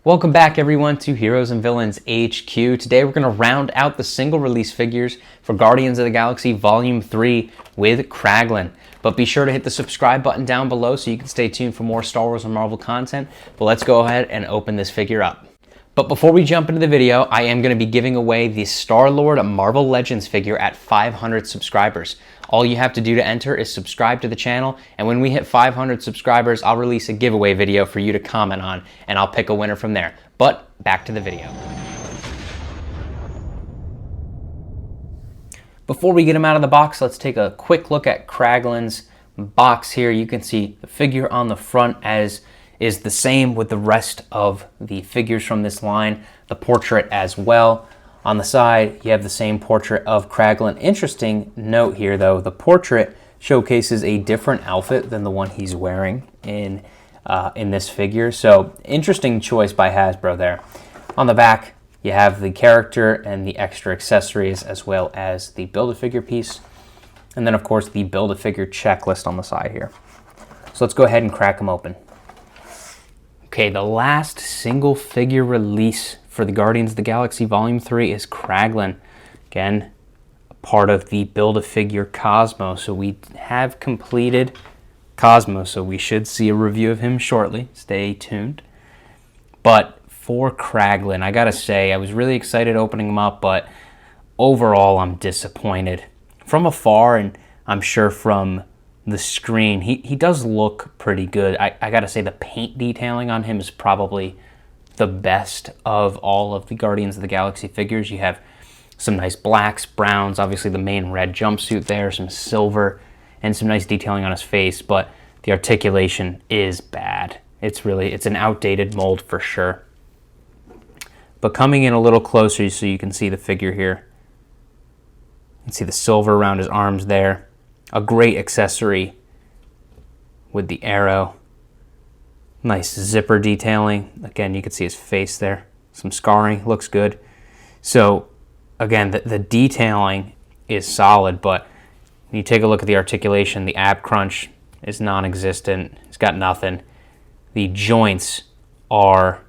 Welcome back everyone to Heroes and Villains HQ. Today we're going to round out the single release figures for Guardians of the Galaxy Volume 3 with Kraglin. But be sure to hit the subscribe button down below so you can stay tuned for more Star Wars and Marvel content. But let's go ahead and open this figure up. But before we jump into the video, I am going to be giving away the Star-Lord Marvel Legends figure at 500 subscribers. All you have to do to enter is subscribe to the channel, and when we hit 500 subscribers, I'll release a giveaway video for you to comment on, and I'll pick a winner from there. But back to the video. Before we get him out of the box, let's take a quick look at Kraglin's box here. You can see the figure on the front as is the same with the rest of the figures from this line, the portrait as well. On the side, you have the same portrait of Kraglin. Interesting note here though, the portrait showcases a different outfit than the one he's wearing in this figure. So interesting choice by Hasbro there. On the back, you have the character and the extra accessories as well as the Build-A-Figure piece. And then of course the Build-A-Figure checklist on the side here. So let's go ahead and crack them open. Okay, the last single figure release for the Guardians of the Galaxy Volume 3 is Kraglin. Again, a part of the Build-A-Figure Cosmo. So we have completed Cosmo, so we should see a review of him shortly. Stay tuned. But for Kraglin, I gotta say, I was really excited opening him up, but overall I'm disappointed. From afar, and I'm sure from the screen, he does look pretty good. I gotta say the paint detailing on him is probably the best of all of the Guardians of the Galaxy figures. You have some nice blacks, browns, obviously the main red jumpsuit there, some silver, and some nice detailing on his face, but the articulation is bad. It's an outdated mold for sure. But coming in a little closer so you can see the figure here. You can see the silver around his arms there. A great accessory with the arrow. Nice zipper detailing. Again, you can see his face there. Some scarring, looks good. So again, the detailing is solid, but when you take a look at the articulation, the ab crunch is non-existent. It's got nothing. The joints are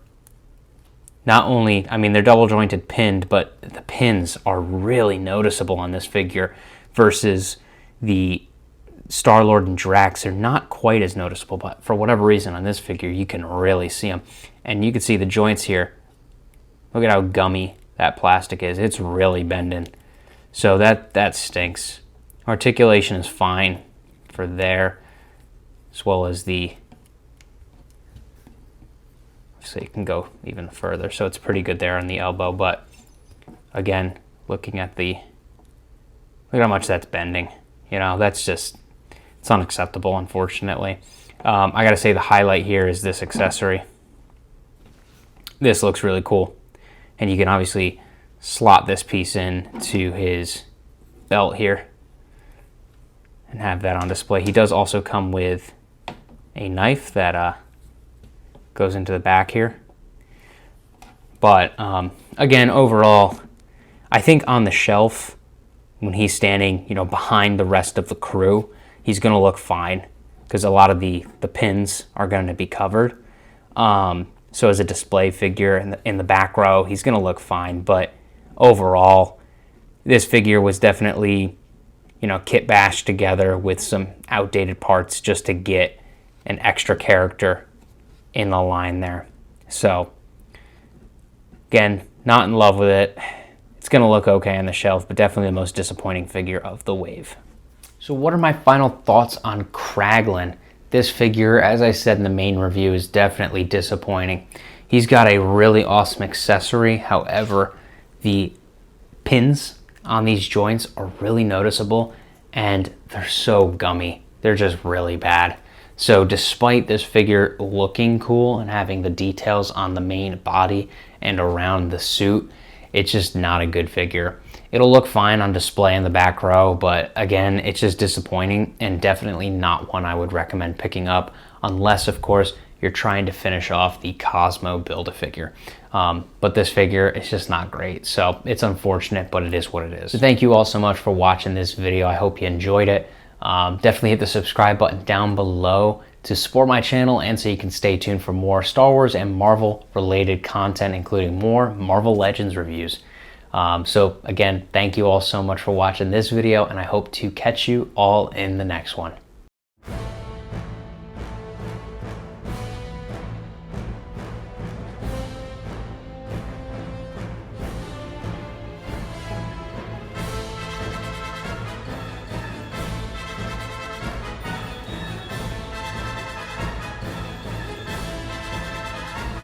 not only, I mean, they're double jointed pinned, but the pins are really noticeable on this figure versus the Star-Lord and Drax are not quite as noticeable, but for whatever reason on this figure, you can really see them. And you can see the joints here. Look at how gummy that plastic is. It's really bending. So that stinks. Articulation is fine for there, as well as the, so you can go even further. So it's pretty good there on the elbow, but again, looking at look at how much that's bending. You know, that's just, it's unacceptable, unfortunately. I gotta say the highlight here is this accessory. This looks really cool. And you can obviously slot this piece in to his belt here and have that on display. He does also come with a knife that goes into the back here. But again, overall, I think on the shelf, when he's standing, you know, behind the rest of the crew, he's going to look fine because a lot of the pins are going to be covered. So as a display figure in the back row, he's going to look fine. But overall, this figure was definitely, you know, kit bashed together with some outdated parts just to get an extra character in the line there. So again, not in love with it. It's going to look okay on the shelf, but definitely the most disappointing figure of the wave. So what are my final thoughts on Kraglin? This figure, as I said in the main review, is definitely disappointing. He's got a really awesome accessory. However, the pins on these joints are really noticeable and they're so gummy. They're just really bad. So despite this figure looking cool and having the details on the main body and around the suit, it's just not a good figure. It'll look fine on display in the back row, but again, it's just disappointing and definitely not one I would recommend picking up unless, of course, you're trying to finish off the Cosmo Build-A-Figure. But this figure is just not great. So it's unfortunate, but it is what it is. So thank you all so much for watching this video. I hope you enjoyed it. Definitely hit the subscribe button down below to support my channel and so you can stay tuned for more Star Wars and Marvel related content, including more Marvel Legends reviews. So again, thank you all so much for watching this video, and I hope to catch you all in the next one.